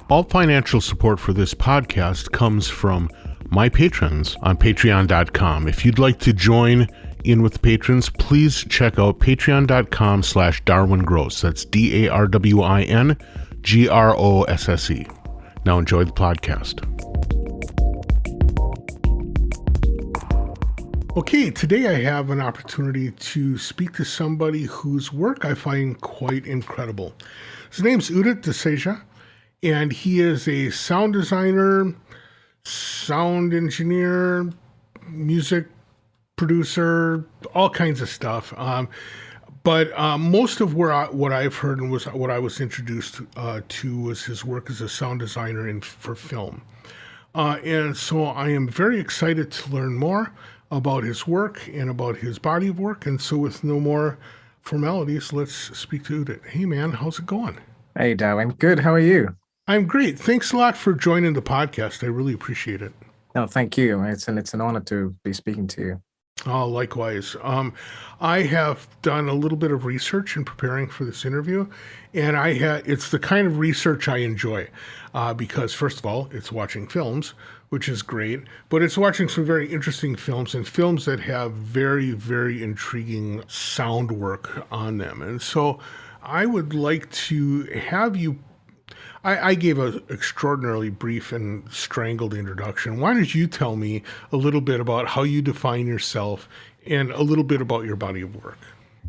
All financial support for this podcast comes from my patrons on patreon.com. If you'd like to join in with the patrons, please check out patreon.com/DarwinGrosse. That's DarwinGrosse. Now enjoy the podcast. Okay, today I have an opportunity to speak to somebody whose work I find quite incredible. His name's Udit Duseja, and he is a sound designer, sound engineer, music producer, all kinds of stuff. But most of what I've heard and what I was introduced to was his work as a sound designer for film. And so I am very excited to learn more about his work and about his body of work. And so with no more formalities, let's speak to Udit. Hey, man, how's it going? Hey, Darwin. Good. How are you? I'm great. Thanks a lot for joining the podcast. I really appreciate it. No, thank you. It's an honor to be speaking to you. Oh, likewise. I have done a little bit of research in preparing for this interview, and it's the kind of research I enjoy because, first of all, it's watching films, which is great, but it's watching some very interesting films and films that have very, very intriguing sound work on them. And so I would like to have you. I gave an extraordinarily brief and strangled introduction. Why don't you tell me a little bit about how you define yourself and a little bit about your body of work?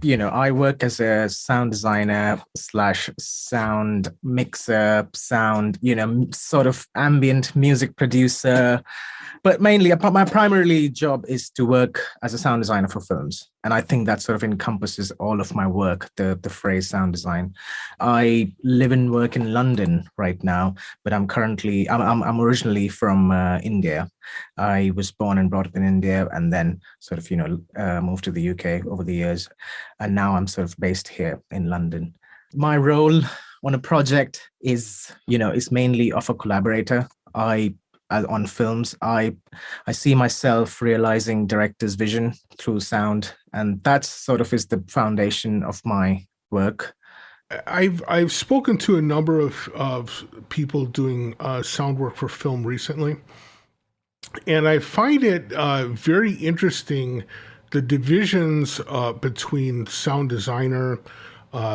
I work as a sound designer / sound mixer, sound, sort of ambient music producer. But mainly, my primary job is to work as a sound designer for films. And I think that sort of encompasses all of my work, the phrase sound design. I live and work in London right now, but I'm originally from India. I was born and brought up in India and then sort of, moved to the UK over the years. And now I'm sort of based here in London. My role on a project is mainly of a collaborator. On films, I see myself realizing director's vision through sound, and that sort of is the foundation of my work. I've spoken to a number of people doing sound work for film recently, and I find it very interesting, the divisions between sound designer,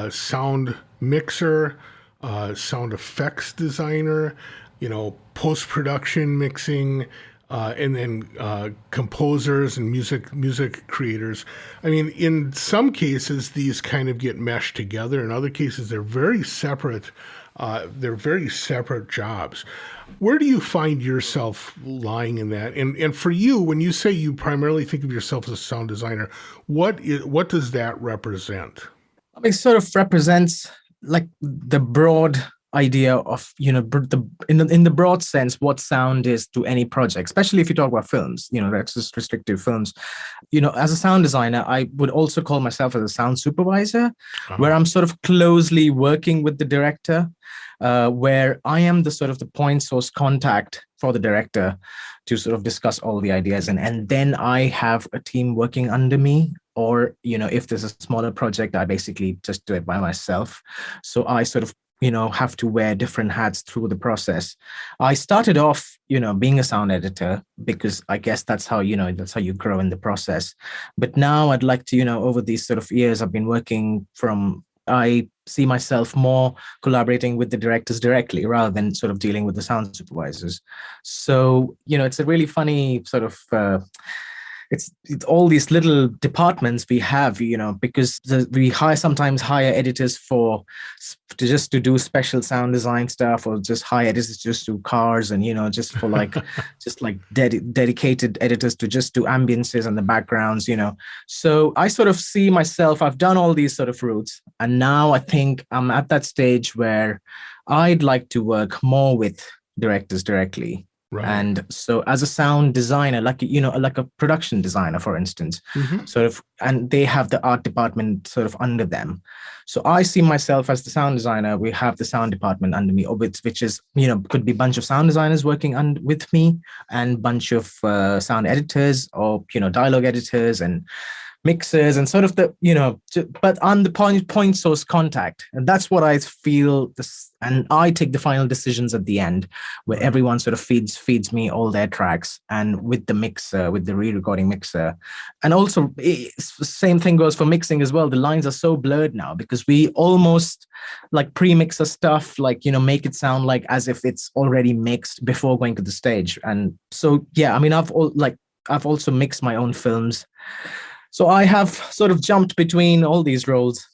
sound mixer, sound effects designer, post-production mixing, and then composers and music creators. I mean, in some cases, these kind of get meshed together. In other cases, they're very separate. They're very separate jobs. Where do you find yourself lying in that? And for you, when you say you primarily think of yourself as a sound designer, what does that represent? It sort of represents like the broad idea of in the broad sense what sound is to any project, especially if you talk about films, that's just restrictive films. As a sound designer, I would also call myself as a sound supervisor, where I'm sort of closely working with the director, where I am the sort of the point source contact for the director to sort of discuss all the ideas, and then I have a team working under me. Or if there's a smaller project, I basically just do it by myself. So I sort of have to wear different hats through the process. I started off, being a sound editor because I guess that's how you grow in the process. But now I'd like to, over these sort of years I've been working I see myself more collaborating with the directors directly rather than sort of dealing with the sound supervisors. So, it's a really funny sort of, it's all these little departments we have, because we sometimes hire editors to do special sound design stuff, or just hire editors just do cars, and just for dedicated editors to just do ambiences and the backgrounds. So I sort of see myself, I've done all these sort of routes, and now I think I'm at that stage where I'd like to work more with directors directly. Right. And so as a sound designer, like a production designer, for instance, sort of, and they have the art department sort of under them. So I see myself as the sound designer. We have the sound department under me, which is, could be a bunch of sound designers working with me and bunch of sound editors or, dialogue editors and mixers and sort of the, but on the point source contact. And that's what I feel this, and I take the final decisions at the end, where everyone sort of feeds me all their tracks, and with the mixer, with the re-recording mixer. And also same thing goes for mixing as well. The lines are so blurred now because we almost like pre-mixer stuff, like, make it sound like as if it's already mixed before going to the stage. And so, yeah, I mean, I've also mixed my own films. So I have sort of jumped between all these roles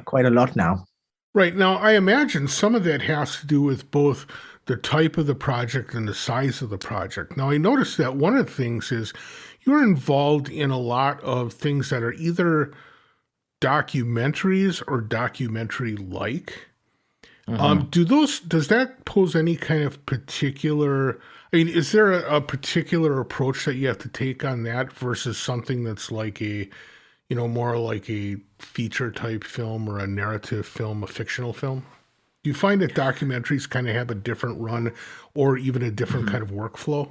quite a lot now. Right. Now, I imagine some of that has to do with both the type of the project and the size of the project. Now, I noticed that one of the things is you're involved in a lot of things that are either documentaries or documentary-like. Does that pose any kind of particular, I mean, is there a particular approach that you have to take on that versus something that's like more like a feature type film or a narrative film, a fictional film? Do you find that documentaries kind of have a different run or even a different kind of workflow?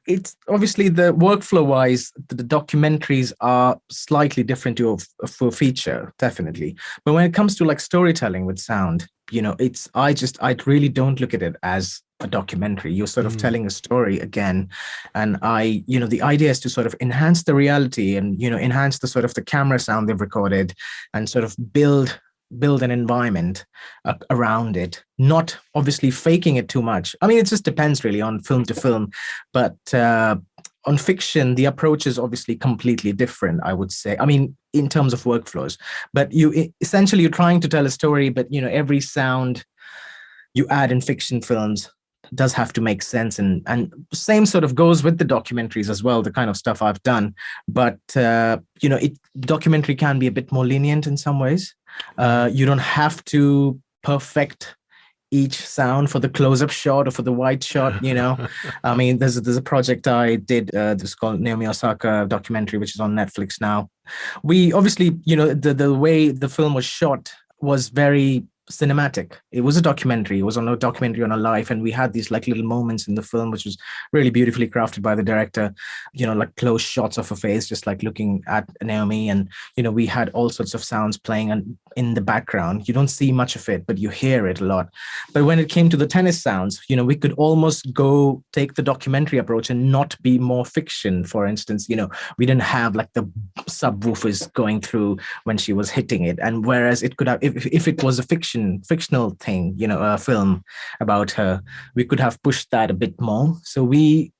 It's obviously the workflow wise, the documentaries are slightly different to a feature, definitely. But when it comes to like storytelling with sound, I really don't look at it as a documentary. You're sort of telling a story again. And the idea is to sort of enhance the reality and, enhance the sort of the camera sound they've recorded and sort of build an environment around it, not obviously faking it too much. I mean, it just depends really on film to film, but on fiction, the approach is obviously completely different, I would say. I mean, in terms of workflows, but you're trying to tell a story, but every sound you add in fiction films does have to make sense, and same sort of goes with the documentaries as well, the kind of stuff I've done. But documentary can be a bit more lenient in some ways. You don't have to perfect each sound for the close-up shot or for the wide shot. I mean, there's a project I did, this called Naomi Osaka documentary, which is on Netflix now. We obviously, the way the film was shot was very cinematic. It was a documentary. It was on a documentary on her life, and we had these like little moments in the film, which was really beautifully crafted by the director. Like close shots of her face, just like looking at Naomi, and we had all sorts of sounds playing in the background. You don't see much of it, but you hear it a lot. But when it came to the tennis sounds, we could almost go take the documentary approach and not be more fiction. For instance, we didn't have like the subwoofers going through when she was hitting it, and whereas it could have, if it was a fictional thing, a film about her, we could have pushed that a bit more. So it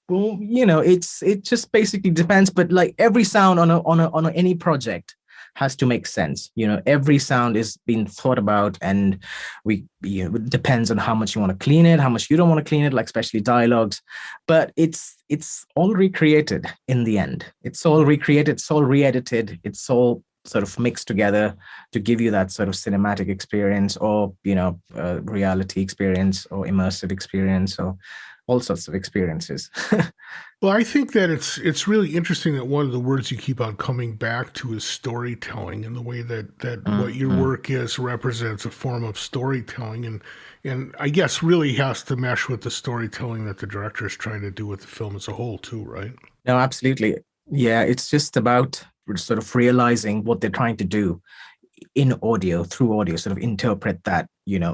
just basically depends. But like every sound on any project has to make sense. Every sound is being thought about, and it depends on how much you want to clean it, how much you don't want to clean it, like especially dialogues. But it's all recreated in the end. It's all recreated. It's all re-edited. It's all sort of mixed together to give you that sort of cinematic experience, or reality experience, or immersive experience, or all sorts of experiences. Well, I think that it's really interesting that one of the words you keep on coming back to is storytelling, and the way that what your work is represents a form of storytelling, and I guess really has to mesh with the storytelling that the director is trying to do with the film as a whole too, right? No, absolutely. Yeah, it's just about sort of realizing what they're trying to do in audio, through audio, sort of interpret that,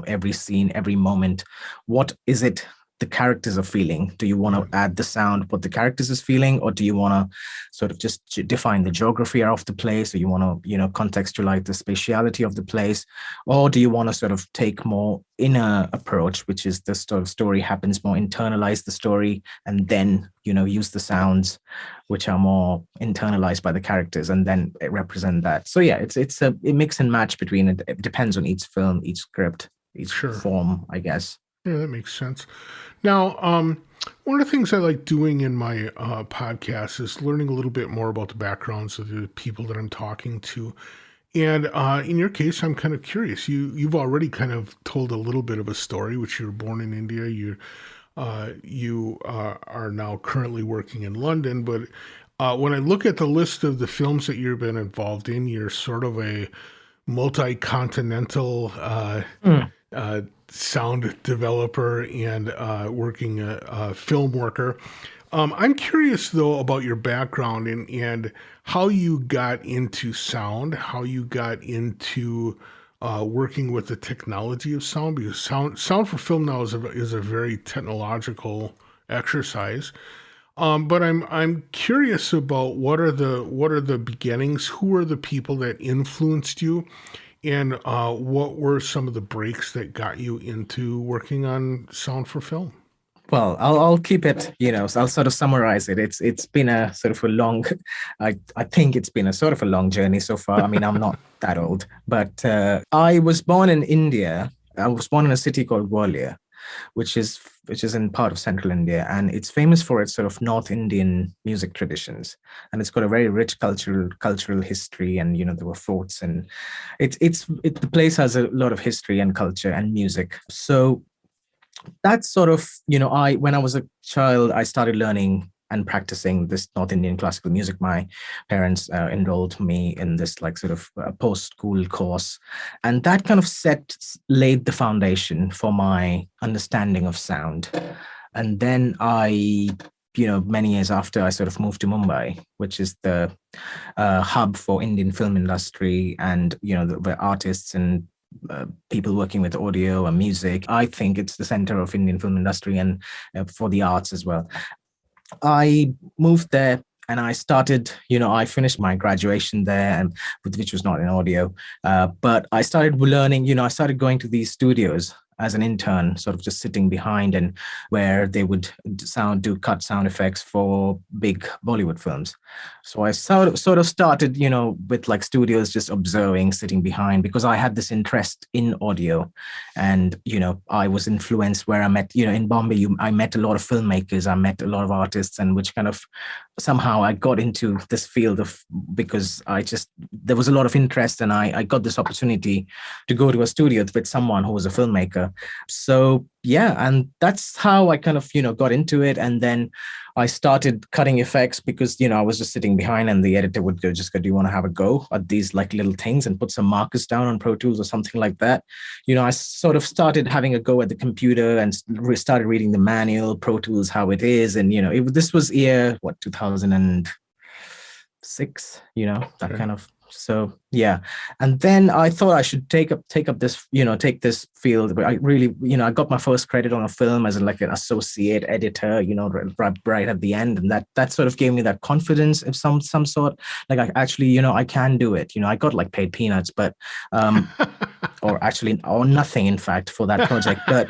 every scene, every moment. What is it the characters are feeling? Do you want to add the sound, what the characters is feeling, or do you want to sort of just define the geography of the place, or you want to, contextualize the spatiality of the place, or do you want to sort of take more inner approach, which is the sort of story happens more, internalize the story, and then, use the sounds which are more internalized by the characters, and then represent that. So yeah, it's a mix and match between it. It depends on each film, each script, each form, I guess. Yeah, that makes sense. Now, one of the things I like doing in my podcast is learning a little bit more about the backgrounds of the people that I'm talking to. And in your case, I'm kind of curious. You've already kind of told a little bit of a story, which you were born in India. You are now currently working in London. But when I look at the list of the films that you've been involved in, you're sort of a multi-continental sound developer and working film worker. I'm curious though about your background and how you got into sound, how you got into working with the technology of sound, because sound for film now is a very technological exercise. But I'm curious about what are the beginnings? Who are the people that influenced you, and what were some of the breaks that got you into working on sound for film? Well, I'll keep it, so I'll sort of summarize it. It's been a sort of a long, I think it's been a sort of a long journey so far. I mean, I'm not that old, but I was born in India. I was born in a city called Gwalior, which is in part of central India, and it's famous for its sort of North Indian music traditions, and it's got a very rich cultural history, and there were forts, and the place has a lot of history and culture and music. So that's sort of, I when I was a child, I started learning and practicing this North Indian classical music. My parents enrolled me in this like sort of post-school course, and that kind of laid the foundation for my understanding of sound. And then many years after, I sort of moved to Mumbai, which is the hub for Indian film industry, and the artists and people working with audio and music. I think it's the center of Indian film industry, and for the arts as well. I moved there and I started, I finished my graduation there, and which was not in audio, but I started learning, I started going to these studios as an intern, sort of just sitting behind, and where they would do cut sound effects for big Bollywood films. So I sort of started, with like studios, just observing, sitting behind, because I had this interest in audio. And, I was influenced where I met, in Bombay, I met a lot of filmmakers, I met a lot of artists, and which kind of somehow I got into this field because there was a lot of interest, and I got this opportunity to go to a studio with someone who was a filmmaker. So yeah, and that's how I kind of, got into it. And then I started cutting effects because, I was just sitting behind, and the editor would go, do you want to have a go at these like little things and put some markers down on Pro Tools or something like that? I sort of started having a go at the computer and started reading the manual, Pro Tools, how it is. And, this was year, 2006, that kind of. So yeah, and then I thought I should take up this, take this field. But I really, I got my first credit on a film as like an associate editor, right at the end, and that sort of gave me that confidence of some sort. Like I actually, I can do it. I got like paid peanuts, but or nothing, in fact, for that project. But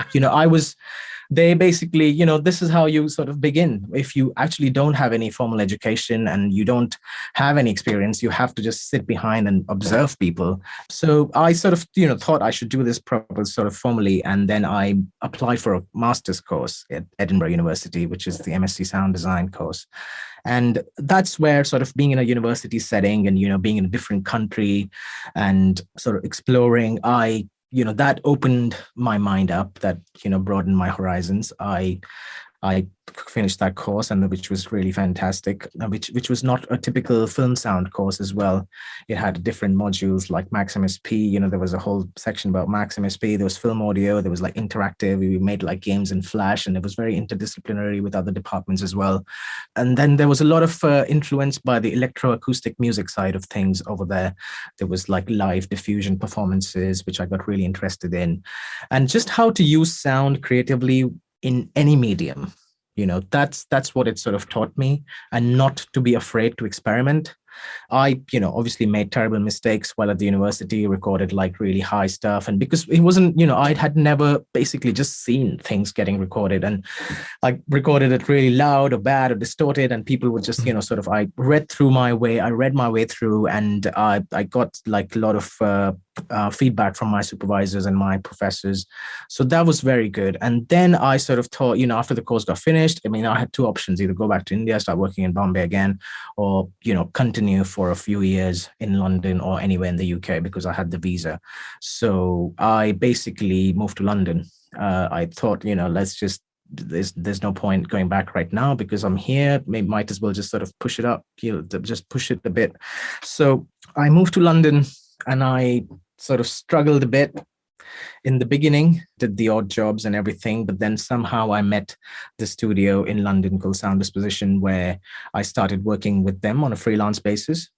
they basically, this is how you sort of begin. If you actually don't have any formal education and you don't have any experience, you have to just sit behind and observe people. So I sort of, thought I should do this proper sort of formally. And then I applied for a master's course at Edinburgh University, which is the Msc Sound Design course. And that's where sort of being in a university setting and, being in a different country and sort of exploring, that opened my mind up, that, broadened my horizons. I finished that course, and which was really fantastic, which was not a typical film sound course as well. It had different modules like Max MSP. There was a whole section about Max MSP. There was film audio. There was like interactive. We made like games in Flash, and it was very interdisciplinary with other departments as well. And then there was a lot of influence by the electroacoustic music side of things over there. There was like live diffusion performances, which I got really interested in, and just how to use sound creatively in any medium. That's what it sort of taught me, and not to be afraid to experiment. I, obviously made terrible mistakes while at the university, recorded like really high stuff. And because it wasn't, I had never basically just seen things getting recorded, and I recorded it really loud or bad or distorted, and people would just, sort of, I read my way through, and I got like a lot of feedback from my supervisors and my professors. So that was very good. And then I sort of thought, after the course got finished, I had two options: either go back to India, start working in Bombay again, or, continue for a few years in London or anywhere in the UK, because I had the visa. So I basically moved to London. I thought, let's just, there's no point going back right now because I'm here. Might as well just sort of push it up, just push it a bit. So I moved to London, and I sort of struggled a bit. in the beginning, did the odd jobs and everything, but then somehow I met the studio in London called Sound Disposition, where I started working with them on a freelance basis.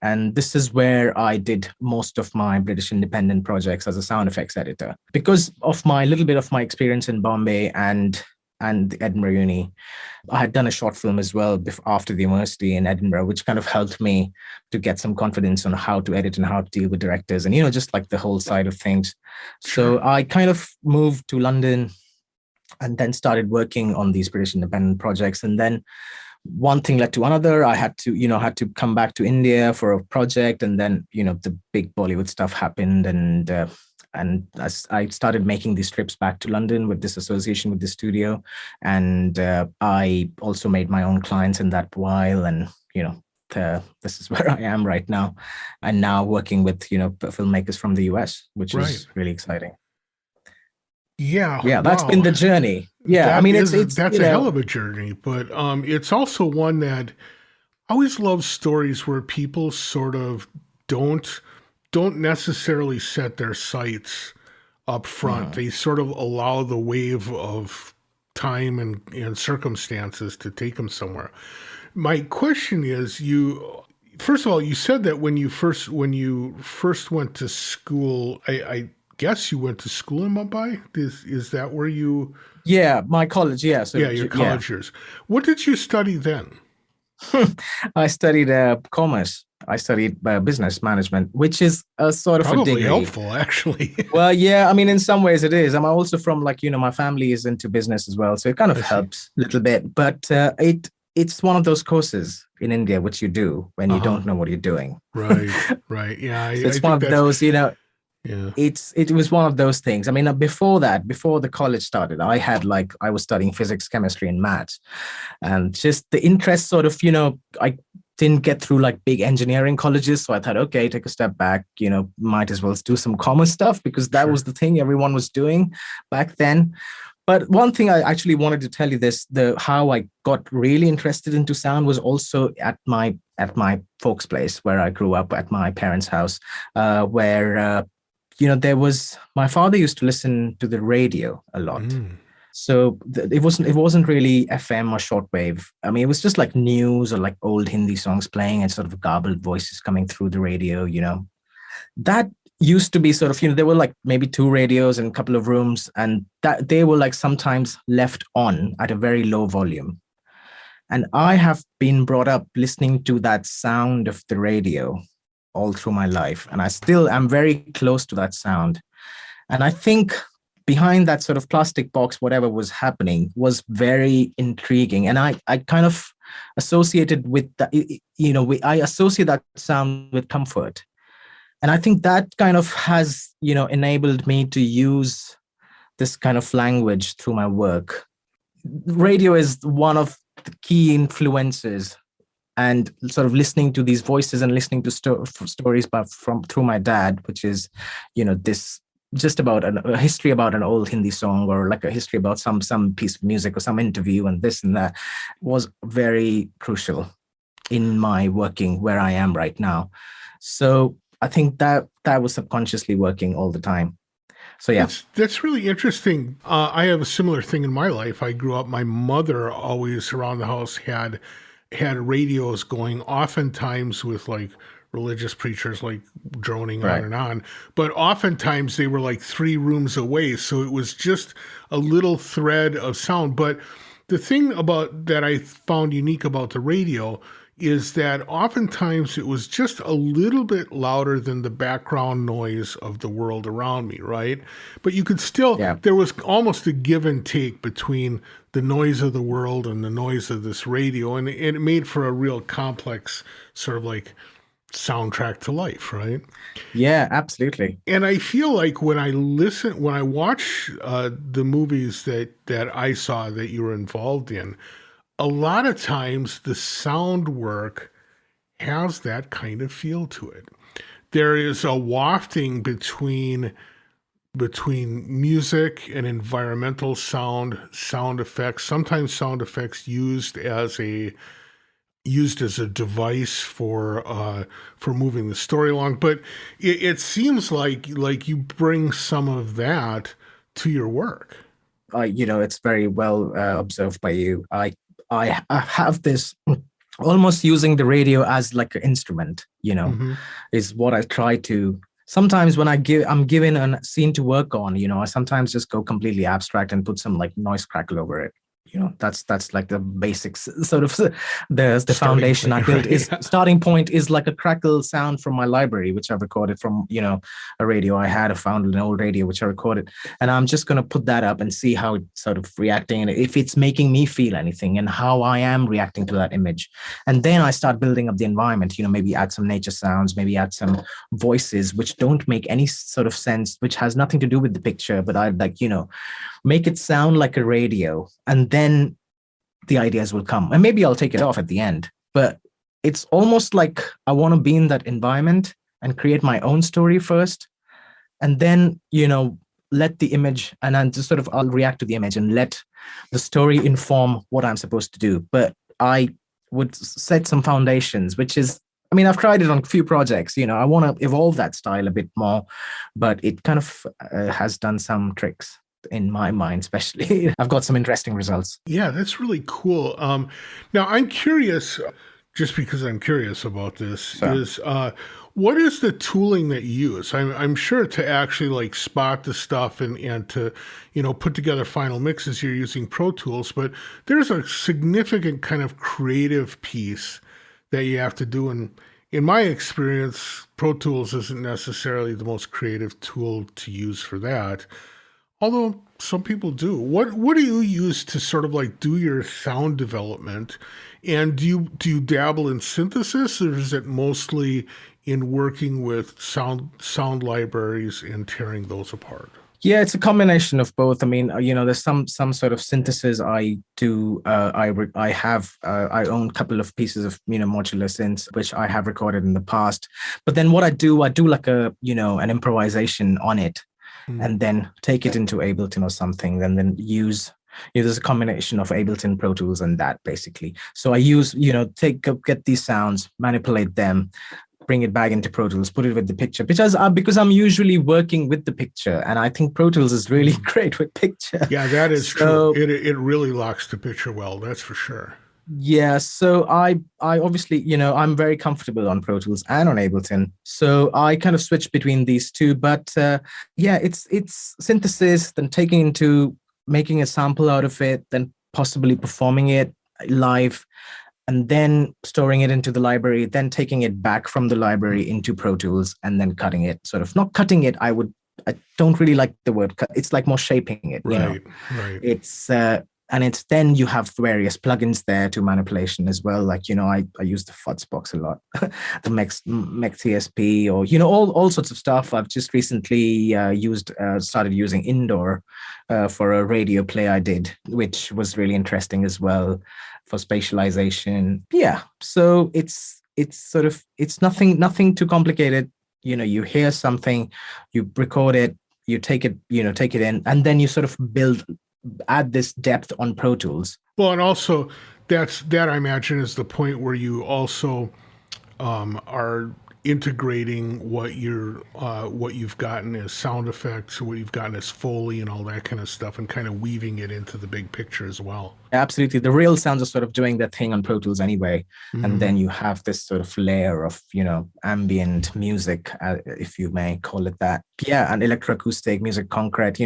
And this is where I did most of my British independent projects as a sound effects editor. Because of my little bit of my experience in Bombay and the Edinburgh Uni, I had done a short film as well after the university in Edinburgh, which kind of helped me to get some confidence on how to edit and how to deal with directors and, just like the whole side of things. So I kind of moved to London and then started working on these British independent projects. And then one thing led to another. I had to come back to India for a project, and then the big Bollywood stuff happened, and I started making these trips back to London with this association with the studio, and I also made my own clients in that while, and this is where I am right now, and now working with filmmakers from the US, which is really exciting. Yeah, that's been the journey. Yeah, that's a hell of a journey, but it's also one that I always love stories where people sort of don't necessarily set their sights up front. They sort of allow the wave of time and circumstances to take them somewhere. My question is, first of all, you said that when you first went to school, I guess you went to school in Mumbai. Is that where you? Yeah, my college. Yeah, so your college years. What did you study then? I studied commerce. I studied business management, which is a sort of probably a degree. Helpful, actually. Well, yeah, I mean, in some ways it is. I'm also from my family is into business as well, so it kind of helps a little bit. But it's one of those courses in India which you do when you don't know what you're doing. Right. Yeah, so it's one of those. Yeah. It was one of those things. I mean, before the college started, I was studying physics, chemistry, and maths, and just the interest sort of, I didn't get through like big engineering colleges. So I thought, okay, take a step back, might as well do some commerce stuff because that was the thing everyone was doing back then. But one thing I actually wanted to tell you how I got really interested into sound was also at my folks' place where I grew up, at my parents' house, where my father used to listen to the radio a lot. So it wasn't really FM or shortwave. I mean, it was just like news or like old Hindi songs playing and sort of garbled voices coming through the radio, That used to be sort of, there were like maybe 2 radios in a couple of rooms, and that they were like sometimes left on at a very low volume. And I have been brought up listening to that sound of the radio all through my life. And I still am very close to that sound. And I think behind that sort of plastic box, whatever was happening was very intriguing. And I kind of associated with that, I associate that sound with comfort. And I think that kind of has, enabled me to use this kind of language through my work. Radio is one of the key influences, and sort of listening to these voices and listening to stories through my dad, which is, this just about a history about an old Hindi song, or like a history about some piece of music or some interview and this and that, was very crucial in my working where I am right now. So I think that was subconsciously working all the time. So yeah, that's really interesting. I have a similar thing in my life. I grew up, my mother always around the house had radios going, oftentimes with like religious preachers like droning on and on, but oftentimes they were like 3 rooms away. So it was just a little thread of sound. But the thing about that I found unique about the radio is that oftentimes it was just a little bit louder than the background noise of the world around me, right? But you could still, there was almost a give and take between the noise of the world and the noise of this radio, and it made for a real complex sort of like soundtrack to life, right? Yeah, absolutely. And I feel like when I watch the movies that I saw that you were involved in, a lot of times the sound work has that kind of feel to it. There is a wafting between music and environmental sound effects, sometimes sound effects used as a used as a device for moving the story along. But it seems like you bring some of that to your work. It's very well observed by you. I have this almost using the radio as like an instrument, Hmm. is what I try to. Sometimes when I'm given a scene to work on, I sometimes just go completely abstract and put some like noise crackle over it. That's like the basics, sort of the Starting foundation I point, built right? is starting point is like a crackle sound from my library, which I've recorded from, a radio I had. I found an old radio which I recorded, and I'm just going to put that up and see how it's sort of reacting and if it's making me feel anything and how I am reacting to that image. And then I start building up the environment, maybe add some nature sounds, maybe add some voices which don't make any sort of sense, which has nothing to do with the picture, but I'd like, make it sound like a radio, and then the ideas will come. And maybe I'll take it off at the end. But it's almost like I want to be in that environment and create my own story first. And then, let the image, and then just sort of I'll react to the image and let the story inform what I'm supposed to do. But I would set some foundations, which is, I mean, I've tried it on a few projects. I want to evolve that style a bit more, but it kind of has done some tricks in my mind, especially. I've got some interesting results. Yeah, that's really cool. Now I'm curious, just because I'm curious about this, So, is what is the tooling that you use? I'm sure to actually like spot the stuff and to, put together final mixes, you're using Pro Tools, but there's a significant kind of creative piece that you have to do. And in my experience, Pro Tools isn't necessarily the most creative tool to use for that. Although some people do. What do you use to sort of like do your sound development? And do you dabble in synthesis, or is it mostly in working with sound libraries and tearing those apart? yeah, it's a combination of both. I mean, there's some sort of synthesis I do. I own a couple of pieces of modular synths which I have recorded in the past. But then what I do like an improvisation on it, Mm. and then take it into Ableton or something, and then use, there's a combination of Ableton, Pro Tools, and that basically. So I use, get these sounds, manipulate them, bring it back into Pro Tools, put it with the picture, because I'm usually working with the picture, and I think Pro Tools is really Mm. great with picture. Yeah, that is true. So It really locks the picture well, that's for sure. yeah, so I obviously, I'm very comfortable on Pro Tools and on Ableton. So I kind of switch between these two. But yeah, it's synthesis, then making a sample out of it, then possibly performing it live, and then storing it into the library, then taking it back from the library into Pro Tools, and then cutting it, sort of not cutting it. I don't really like the word cut. It's like more shaping it. Right, right. It's and it's then you have various plugins there to manipulation as well. Like, I use the Fuzz box a lot, the Mech TSP, or, all sorts of stuff. I've just recently started using Indoor for a radio play I did, which was really interesting as well for spatialization. Yeah. So it's sort of, it's nothing too complicated. You hear something, you record it, you take it in, and then you sort of add this depth on Pro Tools. Well, and also that I imagine is the point where you also are integrating what you've gotten as sound effects, what you've gotten as Foley and all that kind of stuff, and kind of weaving it into the big picture as well. Absolutely. The real sounds are sort of doing their thing on Pro Tools anyway. Mm-hmm. And then you have this sort of layer of, ambient music, if you may call it that. Yeah, and electroacoustic, music concrete,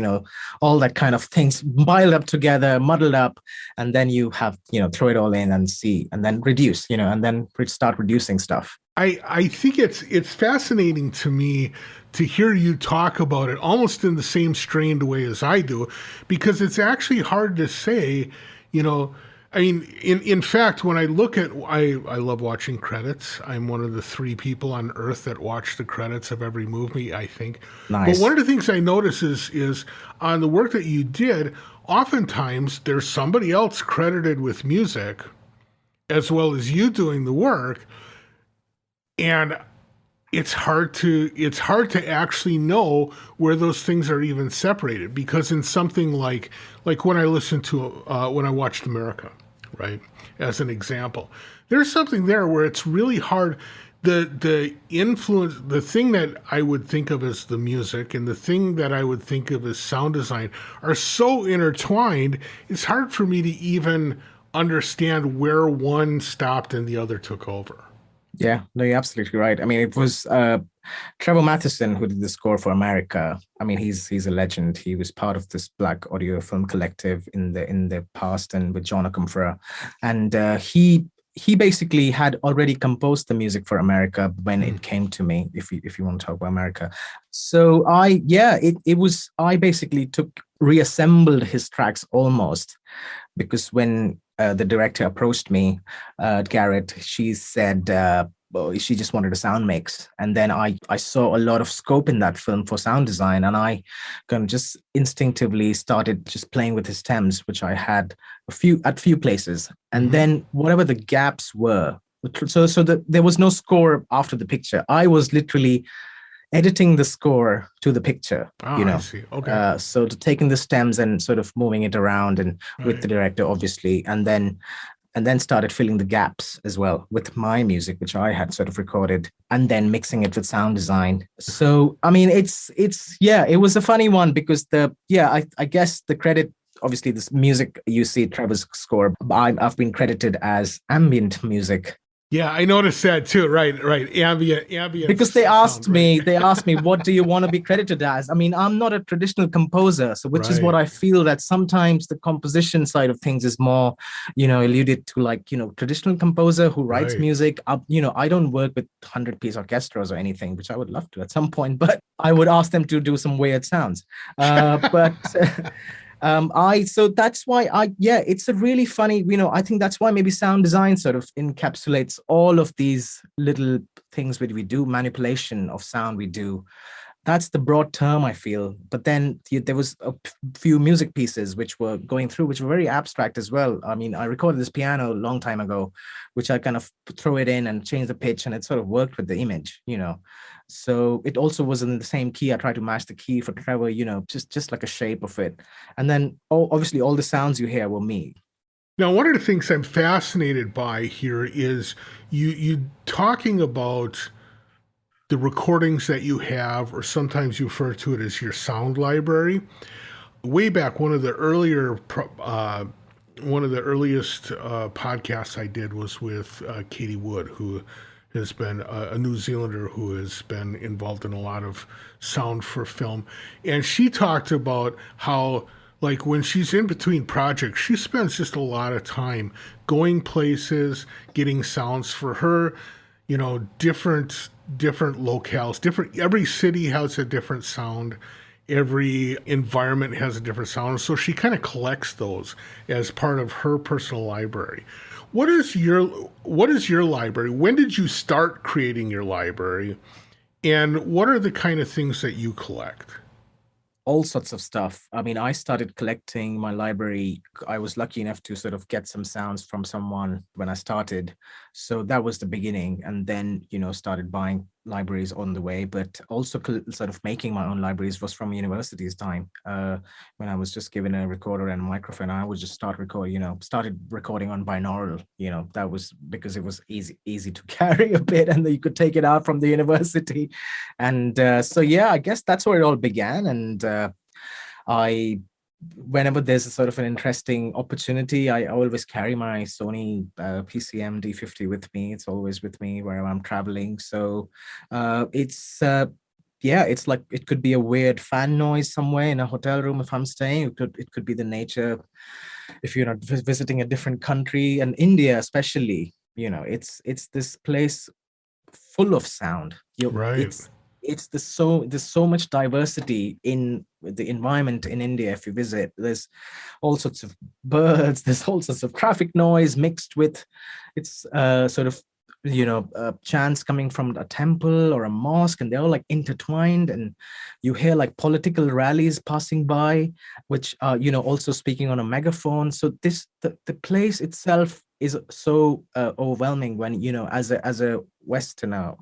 all that kind of things piled up together, muddled up. And then you have, throw it all in and see, and then reduce, and then start reducing stuff. I think it's fascinating to me to hear you talk about it almost in the same strained way as I do, because it's actually hard to say, I mean, in fact, when I look at, I love watching credits. I'm one of the 3 people on earth that watch the credits of every movie, I think. Nice. But one of the things I notice is on the work that you did, oftentimes there's somebody else credited with music as well as you doing the work. And it's hard to actually know where those things are even separated, because in something like when I watched America, right? As an example, there's something there where it's really hard. The influence, the thing that I would think of as the music and the thing that I would think of as sound design are so intertwined. It's hard for me to even understand where one stopped and the other took over. Yeah, no, you're absolutely right. I mean, it was Trevor Matheson who did the score for America. I mean, he's a legend. He was part of this Black Audio Film Collective in the past, and with John Okomfora, and he basically had already composed the music for America when it came to me. If you want to talk about America, so I basically reassembled his tracks almost, because when the director approached me, Garrett, she said well, she just wanted a sound mix. And then I saw a lot of scope in that film for sound design. And I kind of just instinctively started just playing with his stems, which I had at few places. And then whatever the gaps were, there was no score after the picture. I was literally editing the score to the picture, I see. Okay. so taking the stems and sort of moving it around, and with the director, obviously, and then started filling the gaps as well with my music, which I had sort of recorded, and then mixing it with sound design. So, I mean, it was a funny one, because I guess the credit, obviously this music you see, Trevor's score, I've been credited as ambient music. Yeah, I noticed that too. Right. Ambient. Because they asked me, what do you want to be credited as? I mean, I'm not a traditional composer, so which is what I feel that sometimes the composition side of things is more, alluded to, like, traditional composer who writes music. I don't work with 100-piece orchestras or anything, which I would love to at some point, but I would ask them to do some weird sounds. But so that's why it's a really funny, I think that's why maybe sound design sort of encapsulates all of these little things we do, manipulation of sound we do. That's the broad term, I feel. But then there was a few music pieces which were going through, which were very abstract as well. I mean, I recorded this piano a long time ago, which I kind of throw it in and change the pitch, and it sort of worked with the image, So it also was in the same key. I tried to match the key for Trevor, just like a shape of it. And then obviously all the sounds you hear were me. Now, one of the things I'm fascinated by here is you talking about the recordings that you have, or sometimes you refer to it as your sound library. Way back, one of the earliest podcasts I did was with Katie Wood, who has been a New Zealander who has been involved in a lot of sound for film. And she talked about how, like, when she's in between projects, she spends just a lot of time going places, getting sounds for her, different locales, every city has a different sound. Every environment has a different sound. So she kind of collects those as part of her personal library. What is your library? When did you start creating your library? And what are the kind of things that you collect? All sorts of stuff. I mean, I started collecting my library. I was lucky enough to sort of get some sounds from someone when I started. So that was the beginning. And then, started buying libraries on the way, but also sort of making my own libraries was from university's time. When I was just given a recorder and a microphone, I would just started recording on binaural. That was because it was easy to carry a bit, and then you could take it out from the university. And I guess that's where it all began. And whenever there's a sort of an interesting opportunity, I always carry my Sony PCM D50 with me. It's always with me wherever I'm traveling. So it's like it could be a weird fan noise somewhere in a hotel room if I'm staying. It could be the nature if you're not visiting a different country, and India especially. It's this place full of sound. There's so much diversity in the environment in India. If you visit, there's all sorts of birds, there's all sorts of traffic noise mixed with it's sort of chants coming from a temple or a mosque, and they're all like intertwined, and you hear like political rallies passing by, which are also speaking on a megaphone. So the place itself is so overwhelming when as a Westerner,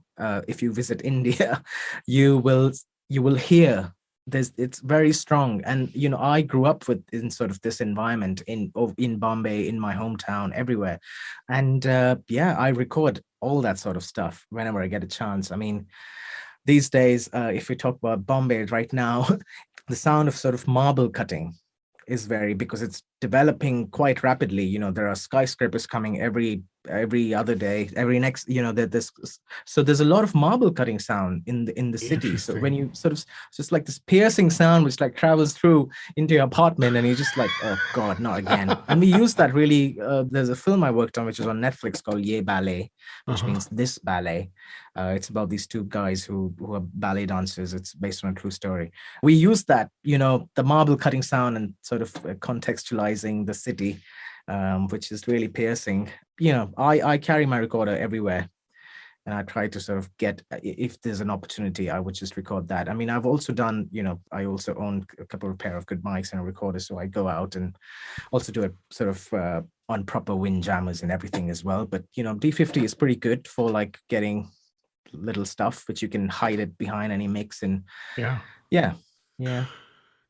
if you visit India, you will hear it's very strong. And I grew up in sort of this environment in Bombay, in my hometown, everywhere. And yeah, I record all that sort of stuff whenever I get a chance. I mean, these days, if we talk about Bombay right now, the sound of sort of marble cutting is very, because it's developing quite rapidly. There are skyscrapers coming every other day, every next, that this, so there's a lot of marble cutting sound in the city. So when you sort of, it's just like this piercing sound which like travels through into your apartment, and you're just like, oh god, not again. And we use that really. There's a film I worked on which is on Netflix called Ye Ballet, which means this ballet. It's about these two guys who are ballet dancers. It's based on a true story. We use that, the marble cutting sound, and sort of contextualizing the city, which is really piercing. I carry my recorder everywhere, and I try to sort of get, if there's an opportunity, I would just record that. I mean, I've also done, I also own a couple of pair of good mics and a recorder, so I go out and also do it sort of on proper windjammers and everything as well. But D50 is pretty good for like getting little stuff which you can hide it behind any mix. And yeah.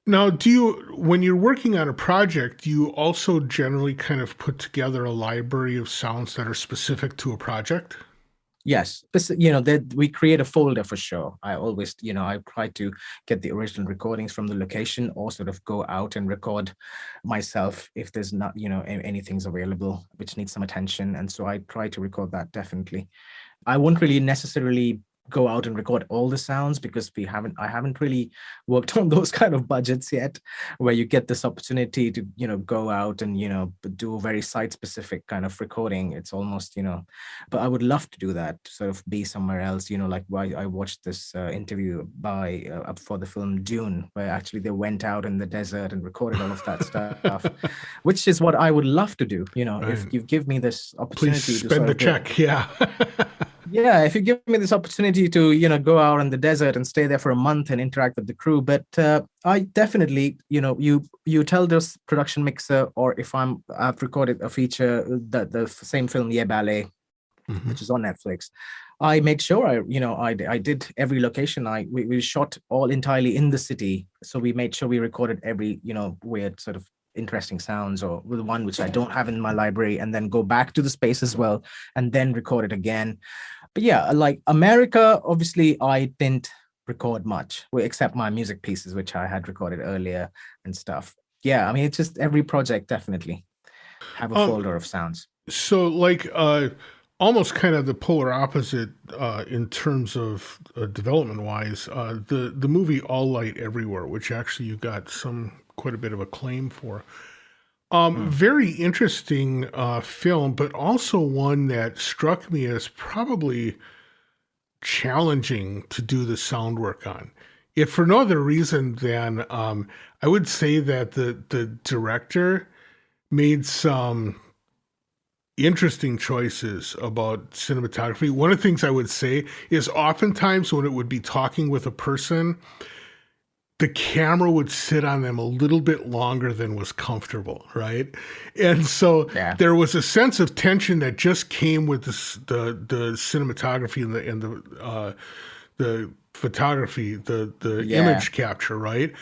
Now, when you're working on a project, do you also generally kind of put together a library of sounds that are specific to a project? Yes, that we create a folder for sure. I always, I try to get the original recordings from the location, or sort of go out and record myself if there's not, anything's available which needs some attention. And so I try to record that, definitely. I won't really necessarily go out and record all the sounds, because I haven't really worked on those kind of budgets yet, where you get this opportunity to go out and do a very site specific kind of recording. It's almost but I would love to do that, sort of be somewhere else. Like why I watched this interview for the film Dune, where actually they went out in the desert and recorded all of that stuff, which is what I would love to do. Right. If you give me this opportunity, please spend the check. Yeah. Yeah, if you give me this opportunity to, go out in the desert and stay there for a month and interact with the crew. But I definitely, you tell this production mixer, or if I've recorded a feature, the same film, Ye Ballet, which is on Netflix, I make sure I did every location. We shot all entirely in the city. So we made sure we recorded every, weird sort of interesting sounds, or the one which I don't have in my library, and then go back to the space as well and then record it again. But yeah, like America, obviously I didn't record much, except my music pieces, which I had recorded earlier and stuff. Yeah, I mean, it's just every project definitely have a folder of sounds. So like almost kind of the polar opposite in terms of development wise, the movie All Light Everywhere, which actually you got quite a bit of acclaim for. Very interesting film, but also one that struck me as probably challenging to do the sound work on. If for no other reason than I would say that the director made some interesting choices about cinematography. One of the things I would say is oftentimes when it would be talking with a person, the camera would sit on them a little bit longer than was comfortable, right? And so there was a sense of tension that just came with the cinematography and the photography, the image capture, right?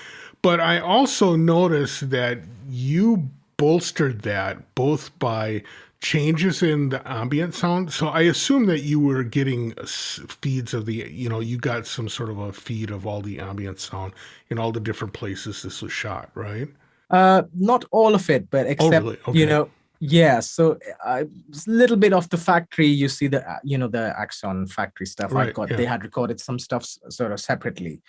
But I also noticed that you bolstered that both by changes in the ambient sound. So I assume that you were getting feeds of you got some sort of a feed of all the ambient sound in all the different places this was shot, right? Not all of it, but except, Okay. Yeah, so a little bit of the factory, you see the Axon factory stuff. Right, They had recorded some stuff sort of separately,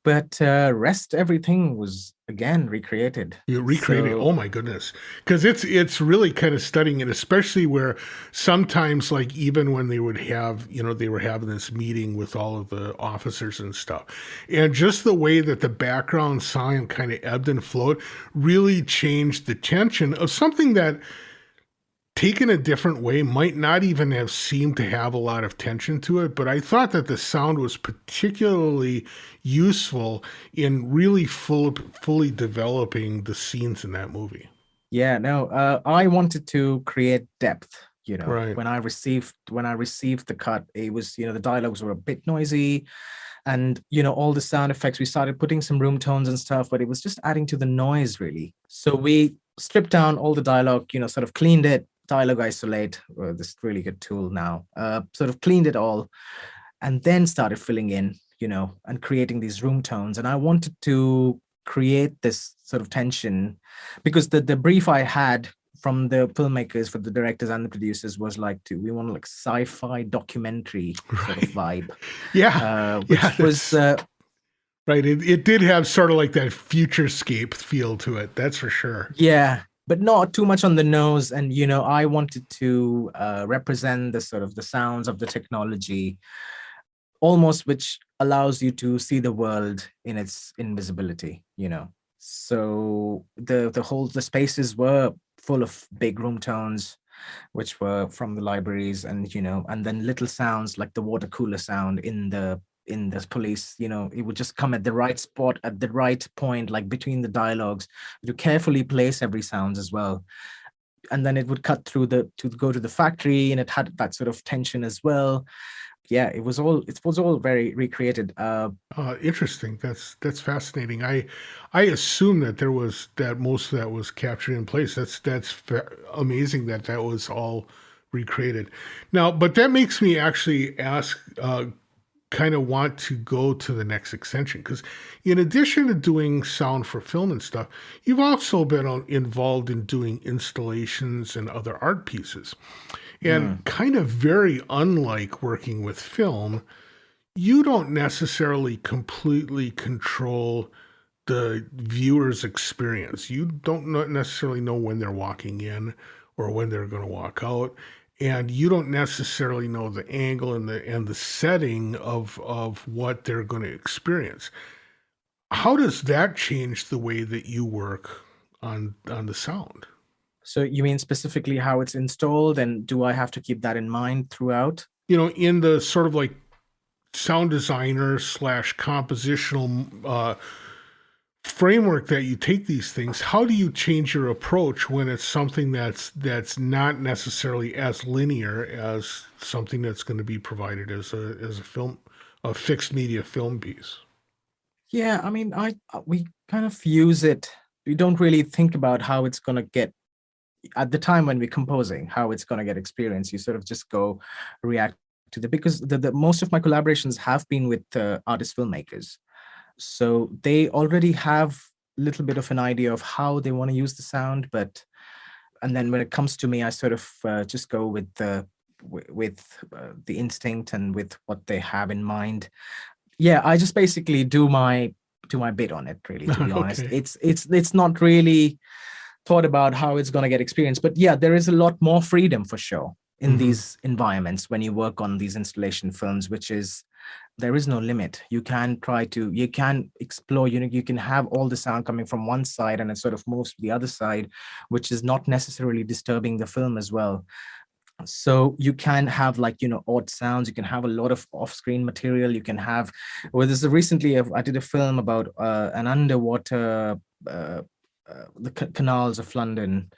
but rest everything was again recreated. You recreated it. Oh my goodness. Because it's really kind of stunning, and especially where sometimes, like, even when they would have, they were having this meeting with all of the officers and stuff, and just the way that the background sound kind of ebbed and flowed really changed the tension of something that, taken a different way, might not even have seemed to have a lot of tension to it. But I thought that the sound was particularly useful in really fully developing the scenes in that movie. Yeah, no, I wanted to create depth. Right. When I received the cut, it was, the dialogues were a bit noisy. And all the sound effects, we started putting some room tones and stuff, but it was just adding to the noise really. So we stripped down all the dialogue, sort of cleaned it, dialogue isolate, this really good tool now, sort of cleaned it all, and then started filling in, and creating these room tones. And I wanted to create this sort of tension, because the brief I had from the filmmakers, for the directors and the producers, was like, we want like sci-fi documentary sort of vibe. Yeah. Which Yeah, was right. It did have sort of like that futurescape feel to it. That's for sure. yeah, but not too much on the nose. And I wanted to represent the sort of the sounds of the technology, almost, which allows you to see the world in its invisibility. So the spaces were full of big room tones, which were from the libraries, and then little sounds like the water cooler sound in the police, it would just come at the right spot at the right point, like between the dialogues, to carefully place every sound as well. And then it would cut through to go to the factory, and it had that sort of tension as well. Yeah, it was all very recreated. Interesting. That's fascinating. I assume that most of that was captured in place. That's amazing that was all recreated. Now, but that makes me actually ask, kind of want to go to the next extension, because in addition to doing sound for film and stuff, you've also been involved in doing installations and other art pieces. And kind of very unlike working with film, you don't necessarily completely control the viewer's experience. You don't necessarily know when they're walking in or when they're going to walk out, and you don't necessarily know the angle and the setting of what they're going to experience. How does that change the way that you work on the sound? So you mean specifically how it's installed, and do I have to keep that in mind throughout? In the sort of like sound designer slash compositional framework that you take these things, how do you change your approach when it's something that's not necessarily as linear as something that's going to be provided as a fixed media film piece? Yeah, I mean, we kind of use it. We don't really think about how it's going to get at the time when we're composing, how it's going to get experienced. You sort of just go react to because the most of my collaborations have been with artist filmmakers, so they already have a little bit of an idea of how they want to use the sound. And then when it comes to me, I sort of just go with the instinct and with what they have in mind. Yeah, I just basically do my bit on it, really, to be honest. Okay. It's not really thought about how it's going to get experienced, but yeah, there is a lot more freedom for sure in these environments when you work on these installation films, which is, there is no limit. You can explore, you can have all the sound coming from one side and it sort of moves to the other side, which is not necessarily disturbing the film as well. So you can have odd sounds, you can have a lot of off-screen material, you can have, recently I did a film about an underwater the canals of London,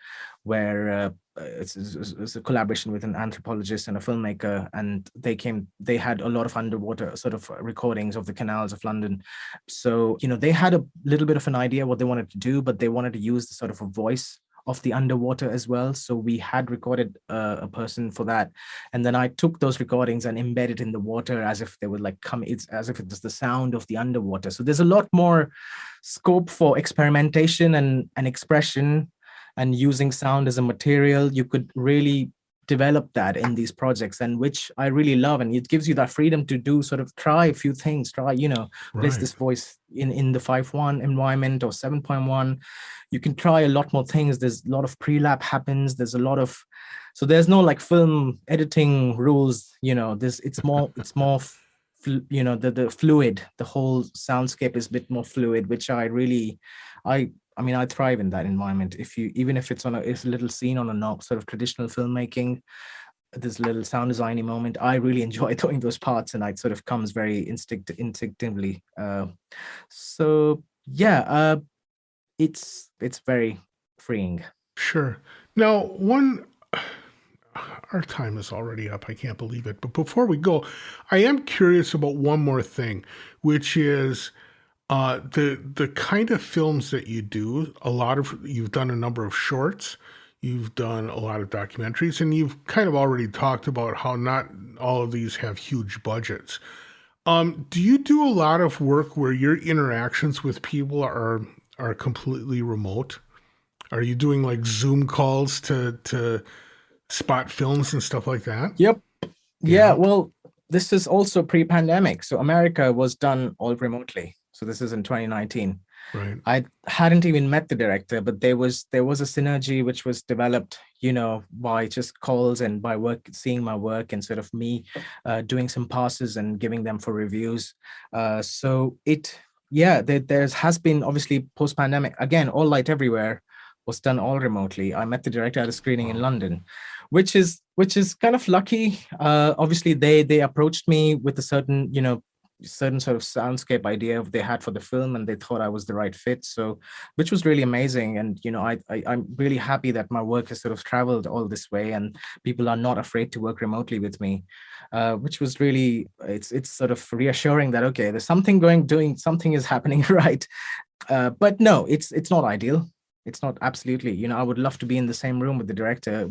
where it's a collaboration with an anthropologist and a filmmaker, and they had a lot of underwater sort of recordings of the canals of London. So they had a little bit of an idea what they wanted to do, but they wanted to use the sort of a voice of the underwater as well. So we had recorded a person for that, and then I took those recordings and embedded in the water as if they would it's as if it was the sound of the underwater. So there's a lot more scope for experimentation and expression, and using sound as a material. You could really develop that in these projects, and which I really love. And it gives you that freedom to do sort of try a few things, place this voice in the 5.1 environment or 7.1. You can try a lot more things. There's a lot of pre-lap happens. There's no film editing rules. It's more the fluid. The whole soundscape is a bit more fluid, which I thrive in that environment. Even if it's a little scene on a sort of traditional filmmaking, this little sound designy moment, I really enjoy doing those parts, and it sort of comes very instinctively. So yeah, it's very freeing. Sure. Now, our time is already up. I can't believe it. But before we go, I am curious about one more thing, which is the kind of films that you do. You've done a number of shorts, you've done a lot of documentaries, and you've kind of already talked about how not all of these have huge budgets. Do you do a lot of work where your interactions with people are completely remote? Are you doing like Zoom calls to spot films and stuff like that? Yep. Yeah. Yeah. Well, this is also pre-pandemic. So America was done all remotely. So this is in 2019. Right. I hadn't even met the director, but there was a synergy which was developed, by just calls and by seeing my work, and sort of me doing some passes and giving them for reviews. There has been, obviously, post-pandemic, again, All Light Everywhere was done all remotely. I met the director at a screening in London, which is kind of lucky. Obviously, they approached me with a certain sort of soundscape idea they had for the film, and they thought I was the right fit. So, which was really amazing. And I'm really happy that my work has sort of traveled all this way, and people are not afraid to work remotely with me, which was really it's sort of reassuring that okay, there's something something is happening right. But no, it's not ideal. It's not absolutely. I would love to be in the same room with the director.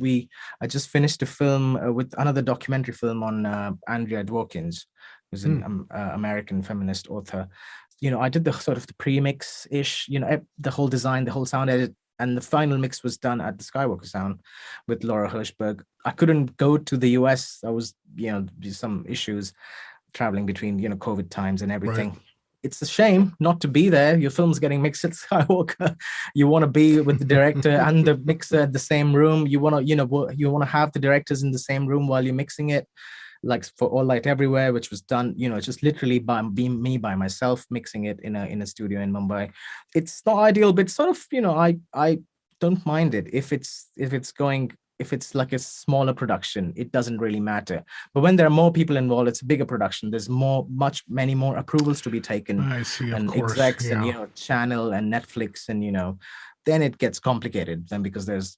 I just finished a film with another documentary film on Andrea Dworkins, who's an American feminist author. I did the sort of the pre-mix-ish, the whole design, the whole sound edit, and the final mix was done at the Skywalker Sound with Laura Hirschberg. I couldn't go to the US. I was, some issues traveling between, COVID times and everything. Right. It's a shame not to be there. Your film's getting mixed at Skywalker. You want to be with the director and the mixer at the same room. You want to have the directors in the same room while you're mixing it. Like for All Light Everywhere, which was done, just literally by myself mixing it in a studio in Mumbai. It's not ideal, but sort of, I don't mind it if it's like a smaller production. It doesn't really matter. But when there are more people involved, it's a bigger production. There's many more approvals to be taken. I see, and of course, execs, yeah. and channel and Netflix, and then it gets complicated. Then because there's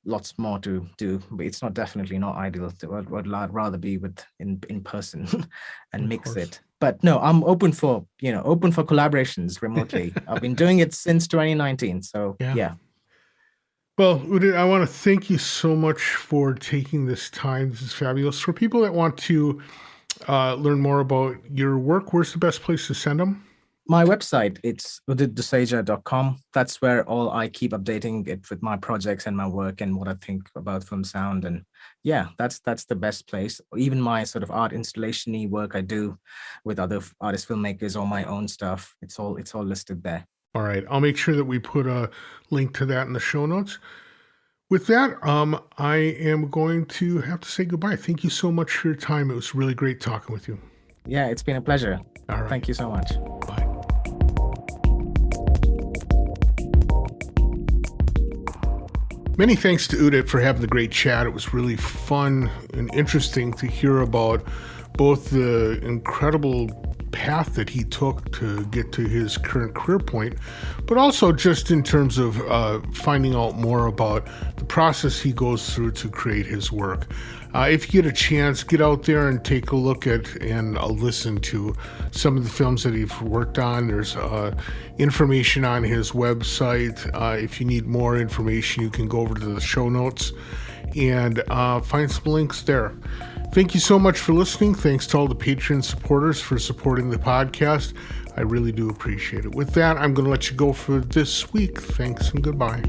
lots more to do. But it's definitely not ideal. I'd rather be in person and mix it. But no, I'm open for collaborations remotely. I've been doing it since 2019. So yeah. Well, Udit, I want to thank you so much for taking this time. This is fabulous. For people that want to learn more about your work, where's the best place to send them? My website, it's uditduseja.com. That's where I keep updating it with my projects and my work and what I think about film sound. And yeah, that's the best place. Even my sort of art installation-y work I do with other artist filmmakers or my own stuff, it's all listed there. All right. I'll make sure that we put a link to that in the show notes. With that, I am going to have to say goodbye. Thank you so much for your time. It was really great talking with you. Yeah, it's been a pleasure. All right. Thank you so much. Bye. Many thanks to Udit for having the great chat. It was really fun and interesting to hear about both the incredible path that he took to get to his current career point, but also just in terms of finding out more about the process he goes through to create his work. If you get a chance, get out there and take a look at and listen to some of the films that he's worked on. There's information on his website. If you need more information, you can go over to the show notes and find some links there. Thank you so much for listening. Thanks to all the Patreon supporters for supporting the podcast. I really do appreciate it. With that, I'm going to let you go for this week. Thanks and goodbye.